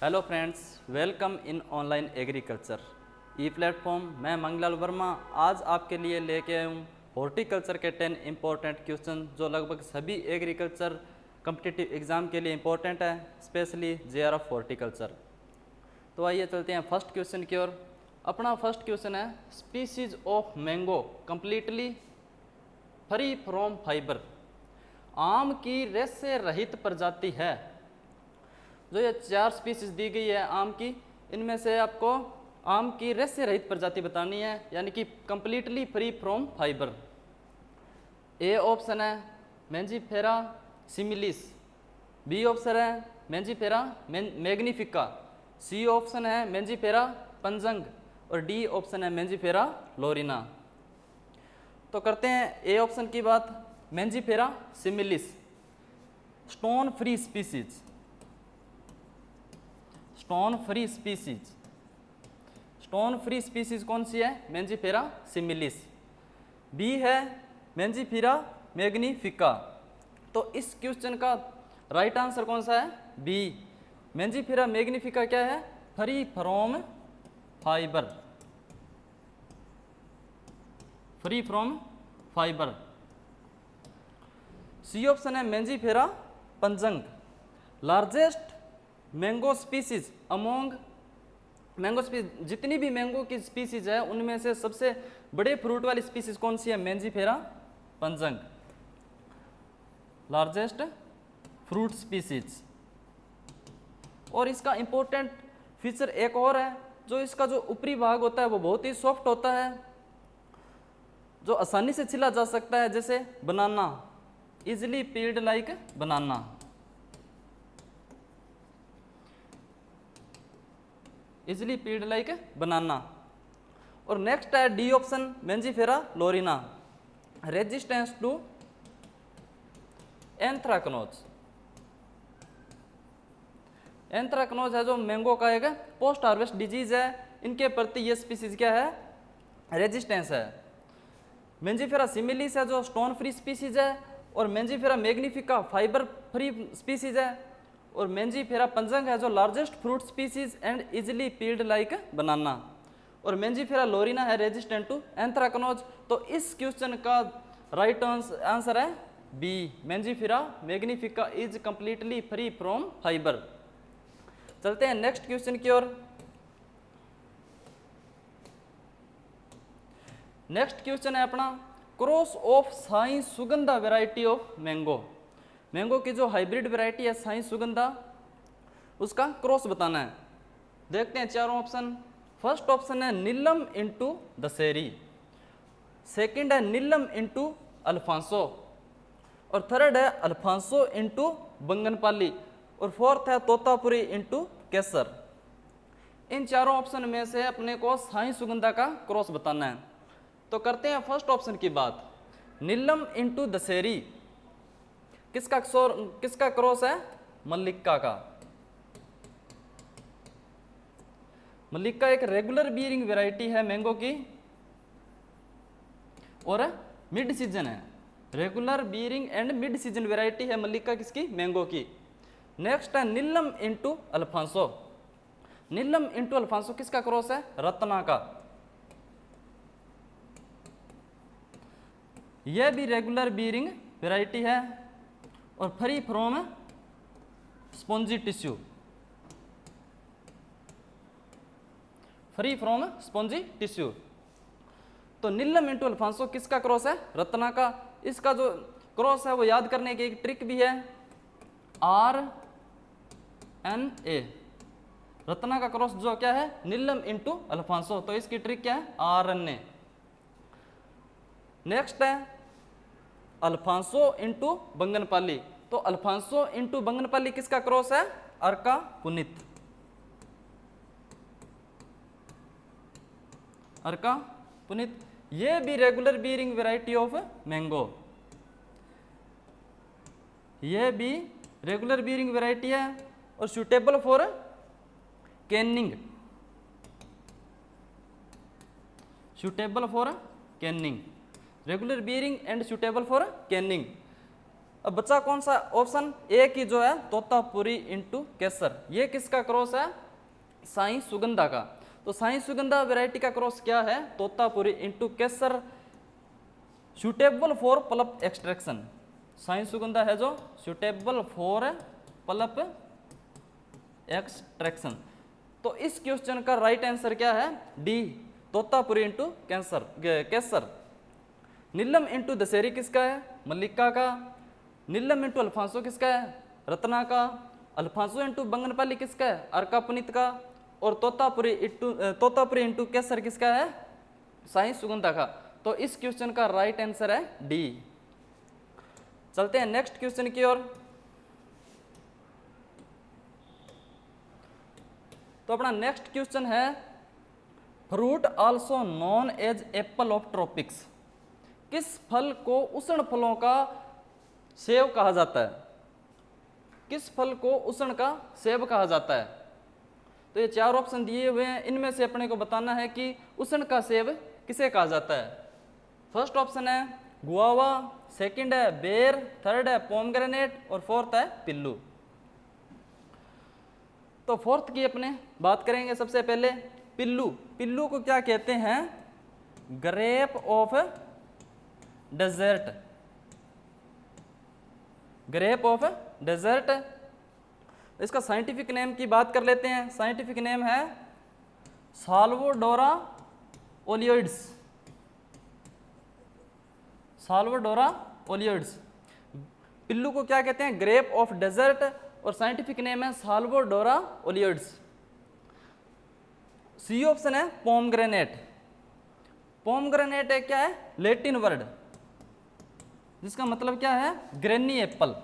Hello friends, welcome in online agriculture E platform. मैं मंगलाल वर्मा आज आपके लिए लेके आया हूँ हॉर्टिकल्चर के 10 इम्पोर्टेंट क्वेश्चन जो लगभग सभी एग्रीकल्चर कम्पिटिटिव एग्ज़ाम के लिए इम्पोर्टेंट है, स्पेशली जेआरएफ हॉर्टिकल्चर। तो आइए चलते हैं फर्स्ट क्वेश्चन की ओर। अपना फर्स्ट क्वेश्चन है, species of mango completely free from fibre. आम की रेशे रहित प्रजाति है। जो ये 4 स्पीसीज दी गई है आम की, इनमें से आपको आम की रेशे रहित प्रजाति बतानी है, यानी कि completely free from fibre. A option है मैंजीफेरा सिमिलिस, बी ऑप्शन है मैंजीफेरा मैग्निफिका, सी ऑप्शन है मैंजीफेरा पंजंग और डी ऑप्शन है मैंजीफेरा लोरिना। तो करते हैं ए ऑप्शन की बात। Mangifera similis stone free species, stone free species, stone free species कौन सी है? Mangifera similis. बी है मैंजीफेरा मैग्निफिका। तो इस क्वेश्चन का राइट आंसर कौन सा है? बी। मैंजीफेरा मैग्निफिका क्या है? Free from fibre, free from fibre. C option है Mangifera pajang, largest mango species among mango species. जितनी भी मैंगो की स्पीसीज है उनमें से सबसे बड़े फ्रूट वाली स्पीसीज कौन सी है? Mangifera pajang, largest fruit species. और इसका इंपॉर्टेंट फीचर एक और है, जो इसका जो ऊपरी भाग होता है वो बहुत ही सॉफ्ट होता है, जो आसानी से छिला जा सकता है, जैसे banana, easily peeled like banana. Easily peeled like banana. और नेक्स्ट है D option Mangifera laurina, resistance to anthracnose. Anthracnose है जो मैंगो का एक पोस्ट हार्वेस्ट डिजीज है, इनके प्रति ये स्पीसीज क्या है? रेजिस्टेंस है। मैंजीफेरा सिमिलिस है जो स्टोन फ्री स्पीसीज है, और Mangifera magnifica fibre free species है, और मैंजीफेरा पंजंग है जो largest fruit species and easily peeled like banana, और मैंजीफेरा लोरिना है रेजिस्टेंट टू एंथ्राकनोज। तो इस क्वेश्चन का राइट आंसर है B, Mangifera magnifica is completely free from fibre. चलते हैं नेक्स्ट क्वेश्चन की ओर। नेक्स्ट क्वेश्चन है अपना, cross of Sai Sugandha variety of mango. Mango की जो हाइब्रिड वैरायटी है साई सुगंधा, उसका क्रॉस बताना है। देखते हैं चारों ऑप्शन। फर्स्ट ऑप्शन है नीलम इंटू दशहरी, सेकंड है नीलम इंटू अल्फांसो, और थर्ड है अल्फांसो इंटू बंगनपाली, और फोर्थ है तोतापुरी इंटू केसर। इन चारों ऑप्शन में से अपने को साई सुगंधा का क्रॉस बताना है। तो करते हैं फर्स्ट ऑप्शन की बात। नीलम इंटू दशहरी किसका क्रॉस है? मल्लिका का। मल्लिका एक रेगुलर बियरिंग वैरायटी है मैंगो की, और मिड सीजन है। Regular bearing and mid season variety है मल्लिका किसकी? मैंगो की। नेक्स्ट है नीलम इंटू अल्फांसो। नीलम इंटू अल्फांसो किसका क्रॉस है? रत्ना का। यह भी रेगुलर बियरिंग वैरायटी है और free from spongy tissue, free from spongy tissue. तो नीलम इंटू अल्फांसो किसका क्रॉस है? रत्ना का। इसका जो क्रॉस है वो याद करने की एक ट्रिक भी है, RNA। रत्ना का क्रॉस जो क्या है? नीलम इंटू अल्फांसो। तो इसकी ट्रिक क्या है? RNA। नेक्स्ट है अल्फांसो इंटू बंगनपाली। तो अल्फांसो इंटू बंगनपाली किसका क्रॉस है? अर्का पुनित, अर्का पुनित। ये भी regular bearing variety of mango, ये भी रेगुलर बियरिंग वैरायटी है और suitable for Canning, suitable for Canning. Regular bearing and suitable for Canning. अब बचा कौन सा ऑप्शन ए की जो है तोतापुरी इंटू केसर, ये किसका क्रॉस है? साई सुगंधा का। तो साई सुगंधा वैरायटी का क्रॉस क्या है? Totapuri into Kesar, suitable for pulp extraction. Sai Sugandha है जो सुटेबल फॉर पल्प एक्सट्रैक्शन। तो इस क्वेश्चन का राइट आंसर क्या है? डी, तोतापुरी इंटू केसर। नीलम इंटू दशहरी किसका है? मल्लिका का। नीलम इंटू अल्फांसो किसका है? रत्ना का। अल्फांसो इंटू बंगनपाली किसका है? अर्का पुनीत का। और तोतापुरी इंटू केसर किसका है? साई सुगंधा का। तो इस क्वेश्चन का राइट आंसर है डी। चलते हैं नेक्स्ट क्वेश्चन की ओर। तो अपना नेक्स्ट क्वेश्चन है fruit also known as apple of tropics. किस फल को उष्ण फलों का सेब कहा जाता है? किस फल को उष्ण का सेब कहा जाता है? तो ये चार ऑप्शन दिए हुए हैं, इनमें से अपने को बताना है कि उष्ण का सेब किसे कहा जाता है। फर्स्ट ऑप्शन है गुआवा, सेकंड है बेर, थर्ड है पोमग्रेनेट और फोर्थ है पिल्लू। तो फोर्थ की अपने बात करेंगे सबसे पहले। पिल्लू, पिल्लू को क्या कहते हैं? Grape of desert, grape of desert. इसका साइंटिफिक नेम की बात कर लेते हैं। साइंटिफिक नेम है साल्वोडोरा ओलियोइड्स, साल्वोडोरा ओलियोइड्स। पिल्लू को क्या कहते हैं? ग्रेप ऑफ डेजर्ट, और साइंटिफिक नेम है साल्वोडोरा ओलियोइड्स। सी ऑप्शन है पोमग्रेनेट। पोमग्रेनेट है क्या है? लैटिन वर्ड जिसका मतलब क्या है? Granny Apple,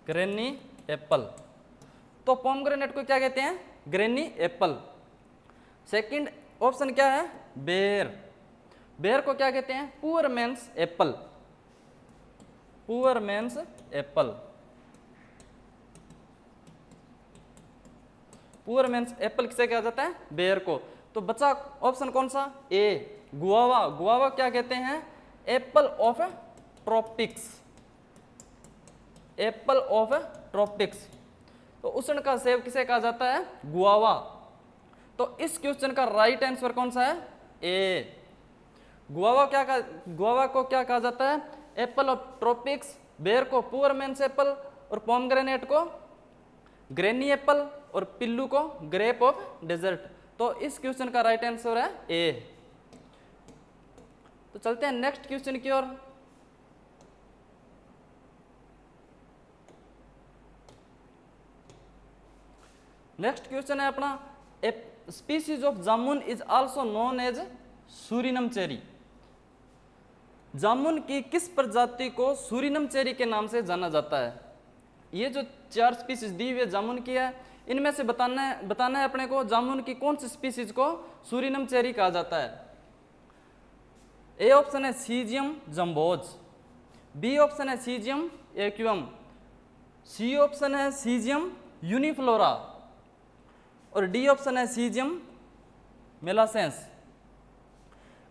granny Apple. तो पोमग्रेनेट को क्या कहते हैं? Granny Apple. सेकंड ऑप्शन क्या है? बेर, बेर को क्या कहते हैं? Poor man's apple, poor man's apple. Poor man's apple किसे कहा जाता है? बेर को। तो बचा ऑप्शन कौन सा? ए, गुआवा। गुआवा क्या कहते हैं? Apple of tropics, Apple of tropics. तो उष्ण का सेब किसे कहा जाता है? गुआवा। तो इस क्वेश्चन का राइट आंसर कौन सा है? ए, गुआवा। गुआवा को क्या कहा जाता है? Apple of tropics. बेर को पुअर मैन्स एप्पल, और पोमग्रेनेट को ग्रेनी एप्पल, और पिल्लू को ग्रेप ऑफ डेजर्ट। तो इस क्वेश्चन का राइट आंसर है ए। तो चलते हैं नेक्स्ट क्वेश्चन की ओर। नेक्स्ट क्वेश्चन है अपना a species of jamun is also known as Surinam cherry. जामुन की किस प्रजाति को सूरिनम चेरी के नाम से जाना जाता है? ये जो चार स्पीसीज दी हुई है जामुन की है, इनमें से बताना है अपने को जामुन की कौन सी स्पीसीज को सूरिनम चेरी कहा जाता है। ए ऑप्शन है सीजियम जम्बोज, बी ऑप्शन है सीजियम एक्वियम, सी ऑप्शन है सीजियम यूनिफ्लोरा, और डी ऑप्शन है सीजियम मेलासेंस।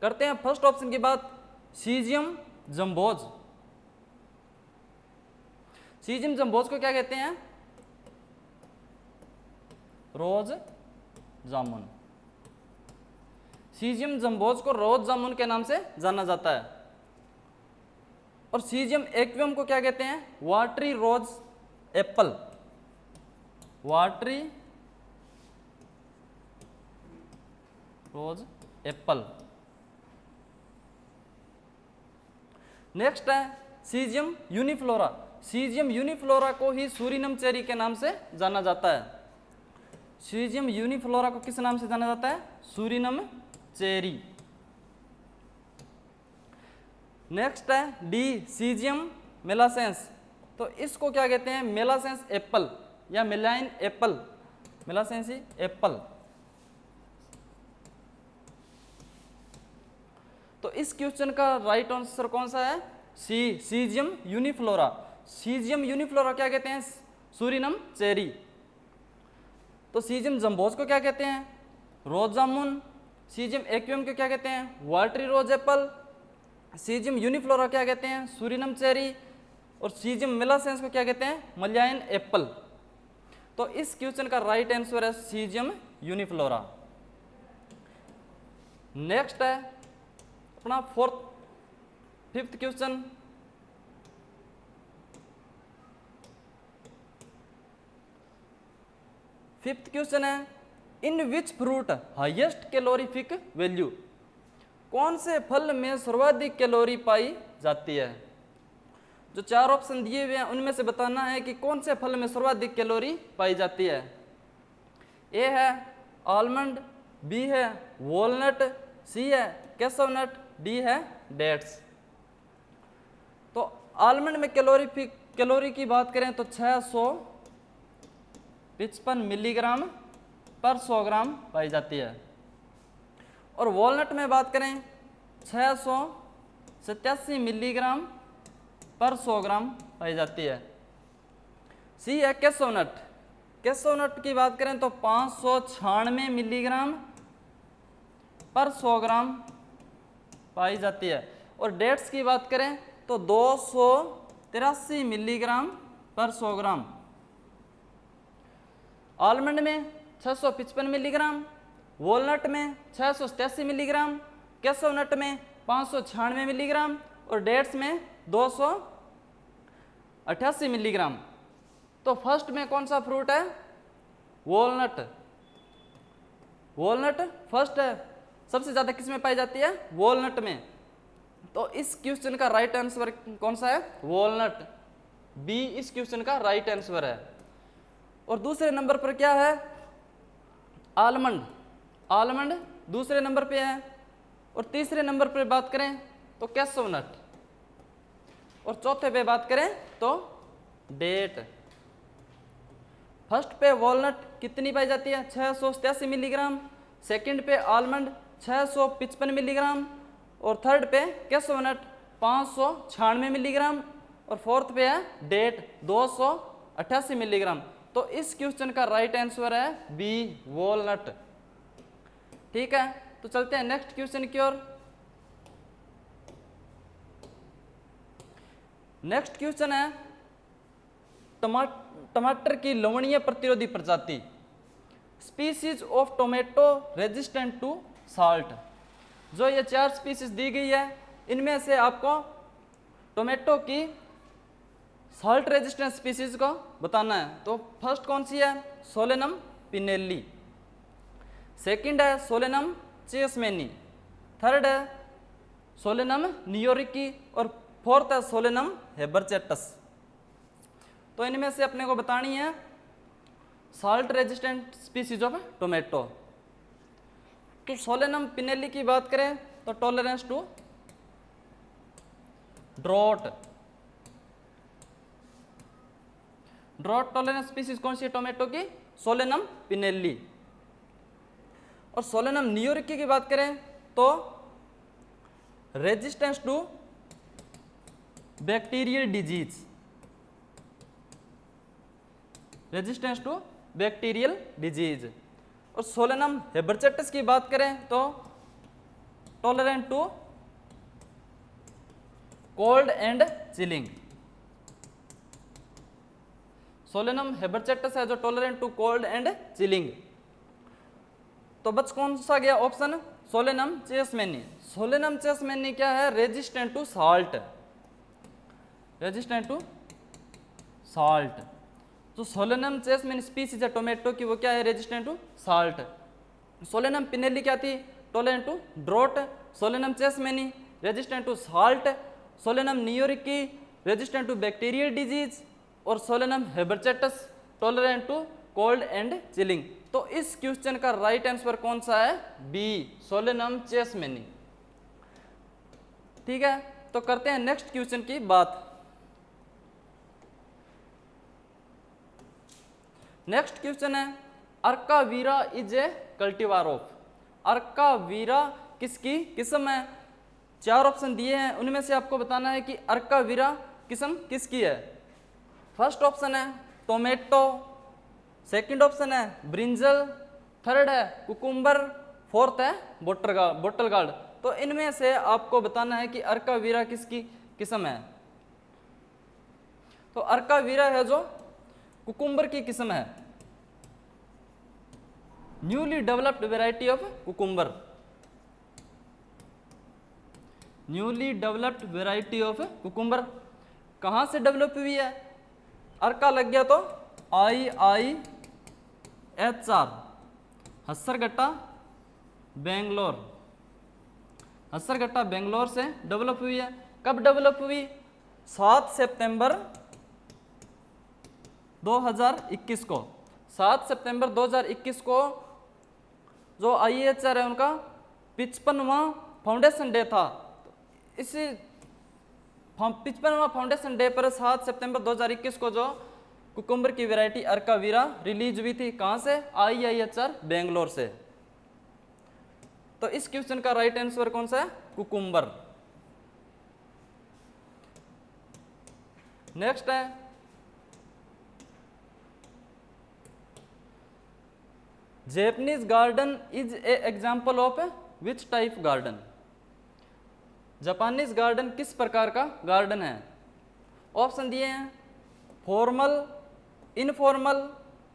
करते हैं फर्स्ट ऑप्शन की बात, सीजियम जम्बोज। सीजियम जम्बोज को क्या कहते हैं? रोज जामुन। सीजियम जम्बोज को रोज जामुन के नाम से जाना जाता है। और सीजियम एक्वियम को क्या कहते हैं? वाटरी रोज एप्पल, वाटरी रोज एप्पल। नेक्स्ट है सीजियम यूनिफ्लोरा। सीजियम यूनिफ्लोरा को ही सूरिनम चेरी के नाम से जाना जाता है। सीजियम यूनिफ्लोरा को किस नाम से जाना जाता है? सूरिनम चेरी। नेक्स्ट है डी सीजियम मेलासेंस। तो इसको क्या कहते हैं? मेलासेंस एप्पल या मेलाइन एप्पल, मेलासेंसी एप्पल। तो इस क्वेश्चन का राइट आंसर कौन सा है? सी सीजियम यूनिफ्लोरा। सीजियम यूनिफ्लोरा क्या कहते हैं? सूरिनम चेरी। तो सीजियम जम्बोज को क्या कहते हैं? रोज जामुन। सीजियम एक्वियम को क्या कहते हैं? वाटरी रोज एप्पल। सीजियम यूनिफ्लोरा क्या कहते हैं? सूरिनम चेरी। और सीजियम मेलासेंस को क्या कहते हैं? Malayan apple. तो इस क्वेश्चन का राइट आंसर है सीजियम यूनिफ्लोरा। नेक्स्ट है अपना फिफ्थ क्वेश्चन। फिफ्थ क्वेश्चन है in which fruit highest calorific value? कौन से फल में सर्वाधिक कैलोरी पाई जाती है? जो चार ऑप्शन दिए हुए हैं उनमें से बताना है कि कौन से फल में सर्वाधिक कैलोरी पाई जाती है। ए है आलमंड, बी है वॉलनट, सी है कैशनट, डी है डेट्स। तो आलमंड में कैलोरी की बात करें तो 655 मिलीग्राम पर 100 ग्राम पाई जाती है। और वॉलनट में बात करें 687 मिलीग्राम पर 100 ग्राम पाई जाती है। सी है कैशनट। कैशनट की बात करें तो 596 मिलीग्राम पर 100 ग्राम पाई जाती है। और डेट्स की बात करें तो 283 मिलीग्राम पर 100 ग्राम। आलमंड में 655 मिलीग्राम, वॉलनट में 687 मिलीग्राम, कैशनट में 596 मिलीग्राम और डेट्स में 288 मिलीग्राम। तो फर्स्ट में कौन सा फ्रूट है? वॉलनट। वॉलनट फर्स्ट है, सबसे ज्यादा किस में पाई जाती है? वॉलनट में। तो इस क्वेश्चन का राइट आंसर कौन सा है? वॉलनट। बी इस क्वेश्चन का राइट आंसर है। और दूसरे नंबर पर क्या है? आलमंड। आलमंड दूसरे नंबर पे है। और तीसरे नंबर पर बात करें तो कैशनट। और चौथे पे बात करें तो डेट। फर्स्ट पे वॉलनट कितनी पाई जाती है? 687 मिलीग्राम। सेकंड पे आलमंड 655 मिलीग्राम। और थर्ड पे कैशनट 596 मिलीग्राम। और फोर्थ पे है डेट 288 मिलीग्राम। तो इस क्वेश्चन का राइट आंसर है बी वॉलनट। ठीक है, तो चलते हैं नेक्स्ट क्वेश्चन की ओर। नेक्स्ट क्वेश्चन है टमाटर की लवणीय प्रतिरोधी प्रजाति, species of tomato resistant to salt. जो ये चार स्पीसीज दी गई है इनमें से आपको टोमेटो की साल्ट रेजिस्टेंट स्पीसीज को बताना है। तो फर्स्ट कौन सी है? Solanum Pinelli. सेकंड है सोलेनम चेसमेनी। थर्ड है सोलेनम नियोरिकी। और फोर्थ है सोलेनम हेबरचेटस। तो इनमें से अपने को बतानी है salt resistant species of tomato. तो सोलेनम पिनेली की बात करें तो tolerance to drought. Drought tolerance species कौन सी है टोमेटो की? Solanum pennellii. और सोलेनम नियोरिकी की बात करें तो resistance to bacterial disease. Resistance to bacterial disease. और सोलेनम हेबरचेटस की बात करें तो tolerant to cold and chilling. Solanum habrochaites है जो tolerant to cold and chilling. तो बच कौन सा गया option? Solanum cheesmaniae. Solanum cheesmaniae क्या है? Resistant to salt. Resistant to salt. तो सोलेनम चेसमेनी स्पीसीज है टोमेटो की, वो क्या है? Resistant to salt. Solanum pennellii क्या थी? Tolerant to drought. Solanum cheesmaniae resistant to salt. Solanum neorickii resistant to bacterial disease. और Solanum habrochaites tolerant to cold and chilling. तो इस क्वेश्चन का राइट आंसर कौन सा है? B Solanum cheesmaniae. ठीक है, तो करते हैं नेक्स्ट क्वेश्चन की बात। नेक्स्ट क्वेश्चन है अर्कावीरा इज ए कल्टीवार ऑफ। अर्कावीरा किसकी किस्म है? चार ऑप्शन दिए हैं उनमें से आपको बताना है कि अर्कावीरा किस्म किसकी है। फर्स्ट ऑप्शन है टोमेटो, सेकंड ऑप्शन है ब्रिंजल, थर्ड है कुकुम्बर, फोर्थ है बोटल गार्ड। तो इनमें से आपको बताना है कि अर्का वीरा किसकी किस्म है। तो अर्का वीरा है जो कुकुम्बर की किस्म है, newly developed variety of cucumber, newly developed variety of cucumber. कहाँ से डेवलप हुई है? अर्का लग गया तो IIHR, हस्सरगट्टा बेंगलोर, हस्सरगट्टा बेंगलोर से डेवलप हुई है। कब डेवलप हुई? 7 सितंबर 2021 को, 7 सितंबर 2021 को जो IIHR है उनका 55वां फाउंडेशन डे था। इसी 55वां फाउंडेशन डे पर 7 सितंबर 2021 को जो कुकुम्बर की वैरायटी अर्का वीरा रिलीज हुई थी। कहाँ से? IIHR बेंगलोर से। तो इस क्वेश्चन का राइट आंसर कौन सा है? कुकुम्बर। नेक्स्ट है Japanese garden is a example of which type garden? Japanese garden किस प्रकार का गार्डन है? ऑप्शन दिए हैं formal, informal,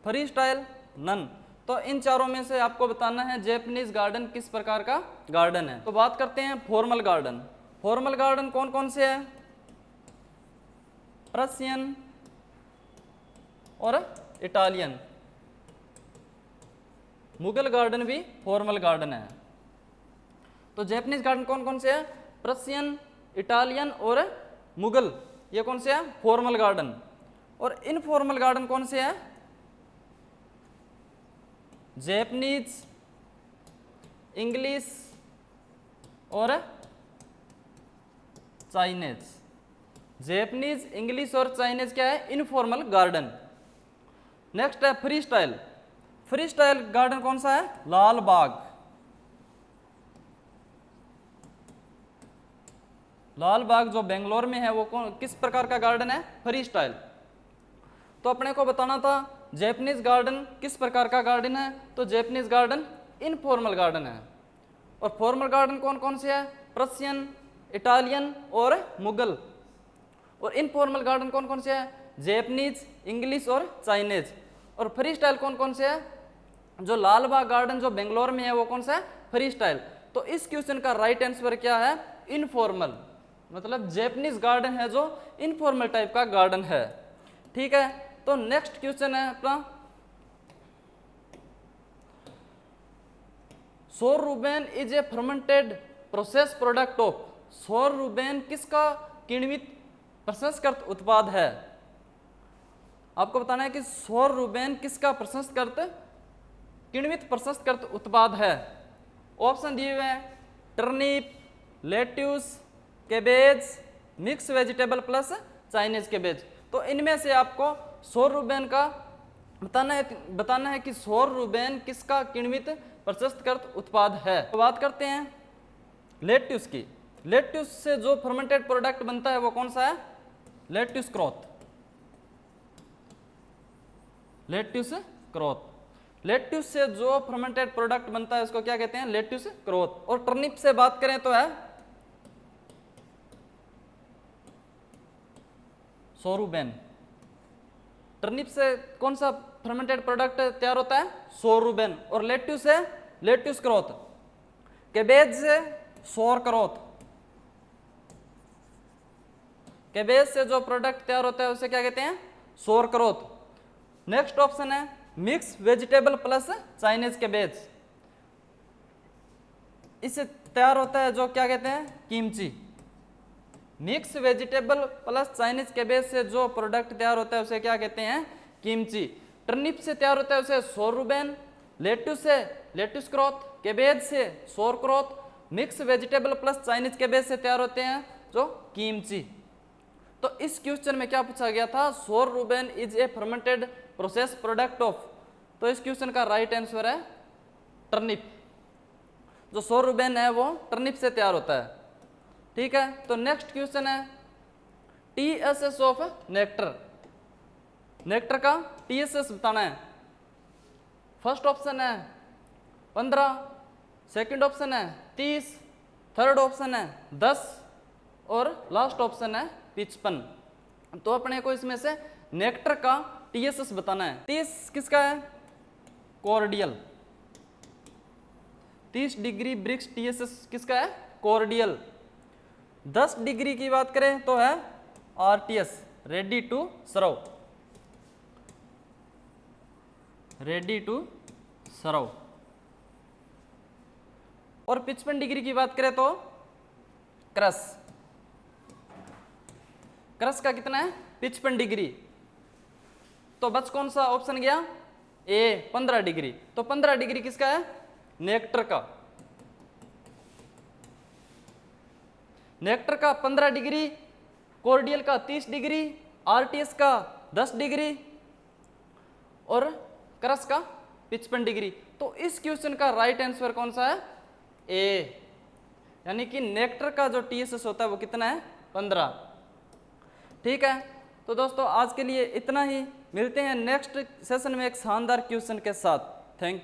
free style, none. तो इन चारों में से आपको बताना है जापानीज गार्डन किस प्रकार का गार्डन है। तो बात करते हैं फॉर्मल गार्डन। फॉर्मल गार्डन कौन कौन से है? प्रशियन और इटालियन। मुगल गार्डन भी फॉर्मल गार्डन है। तो जापानीज गार्डन कौन कौन से है? प्रशियन, इटालियन और मुगल, ये कौन से है? Formal garden. और इनफॉर्मल गार्डन कौन से है? जापानीज, इंग्लिश और चाइनीज। जापानीज, इंग्लिश और चाइनीज क्या है? Informal garden. नेक्स्ट है free style. Free style garden कौन सा है? लाल बाग। लाल बाग जो बेंगलोर में है वो कौन किस प्रकार का गार्डन है? Free style. तो अपने को बताना था जापानीज गार्डन किस प्रकार का गार्डन है। तो जापानीज गार्डन इनफॉर्मल गार्डन है। और फॉर्मल गार्डन कौन कौन से है? प्रशियन, इटालियन और मुगल। और इनफॉर्मल गार्डन कौन कौन से है? जापानीज, इंग्लिश और चाइनीज। और फ्री स्टाइल कौन कौन से है? जो लाल बाग गार्डन जो बेंगलोर में है वो कौन सा है? Free style. तो इस क्वेश्चन का राइट आंसर क्या है? इनफॉर्मल। मतलब जापानीज गार्डन है जो इनफॉर्मल टाइप का गार्डन है। ठीक है, तो नेक्स्ट क्वेश्चन है अपना sour reuben is a fermented process product of. सोर रूबेन किसका किण्वित प्रसंस्कृत उत्पाद है? आपको बताना है कि सोर रूबेन किसका प्रसंस्कृत किण्वित प्रसंस्कृत उत्पाद है। ऑप्शन दिए हुए हैं turnip, lettuce, cabbage, mix vegetable plus Chinese cabbage. तो इनमें से आपको सोर रूबेन का बताना है कि सोर रूबेन किसका किण्वित प्रसंस्कृत उत्पाद है। तो बात करते हैं लेट्यूस की। लेट्यूस से जो फर्मेंटेड प्रोडक्ट बनता है वो कौन सा है? Lettuce cloth. Lettuce cloth. Lettuce से जो फर्मेंटेड प्रोडक्ट बनता है उसको क्या कहते हैं? Lettuce cloth. और टर्निप से बात करें तो है सोरूबेन। टर्निप से कौन सा फर्मेंटेड प्रोडक्ट तैयार होता है? सोरूबेन। और लेट्यूस से लेट्यूस क्रोथ। केबेज से सोर क्रोथ। केबेज से जो प्रोडक्ट तैयार होता है उसे क्या कहते हैं? सोर क्रोथ। नेक्स्ट ऑप्शन है mix vegetable plus Chinese cabbage. इससे तैयार होता है जो क्या कहते हैं? Kimchi. Mix vegetable plus Chinese cabbage से जो प्रोडक्ट तैयार होता है उसे क्या कहते हैं? किमची। टर्निप से तैयार होता है उसे सोरूबेन। लेट्यूस से लेट्यूस क्रोथ, केबेज से सोर cloth, mix vegetable plus Chinese cabbage से तैयार होते हैं जो किमची। तो इस क्वेश्चन में क्या पूछा गया था? Sour reuben is a fermented process product of. तो इस क्वेश्चन का राइट आंसर है टर्निप। जो सोर रूबेन है वो टर्निप से तैयार होता है। ठीक है, तो नेक्स्ट क्वेश्चन है TSS ऑफ नेक्टर। नेक्टर का TSS बताना है। फर्स्ट ऑप्शन है 15, सेकंड ऑप्शन है 30, थर्ड ऑप्शन है 10 और लास्ट ऑप्शन है 55। तो अपने को इसमें से नेक्टर का टीएसएस बताना है। 30 किसका है? कॉर्डियल। 30 डिग्री ब्रिक्स टीएसएस किसका है? कॉर्डियल। 10 डिग्री की बात करें तो है RTS, ready to serve. Ready to serve. और 55 डिग्री की बात करें तो क्रश। क्रश का कितना है? 55 डिग्री। तो बस कौन सा ऑप्शन गया? ए 15 डिग्री। तो 15 डिग्री किसका है? नेक्टर का। नेक्टर का 15 डिग्री, कॉर्डियल का 30 डिग्री, आरटीएस का 10 डिग्री और क्रश का 55 डिग्री। तो इस क्वेश्चन का राइट आंसर कौन सा है? ए, यानी कि नेक्टर का जो टीएसएस होता है वो कितना है? 15। ठीक है, तो दोस्तों आज के लिए इतना ही। मिलते हैं नेक्स्ट सेशन में एक शानदार क्वेश्चन के साथ। थैंक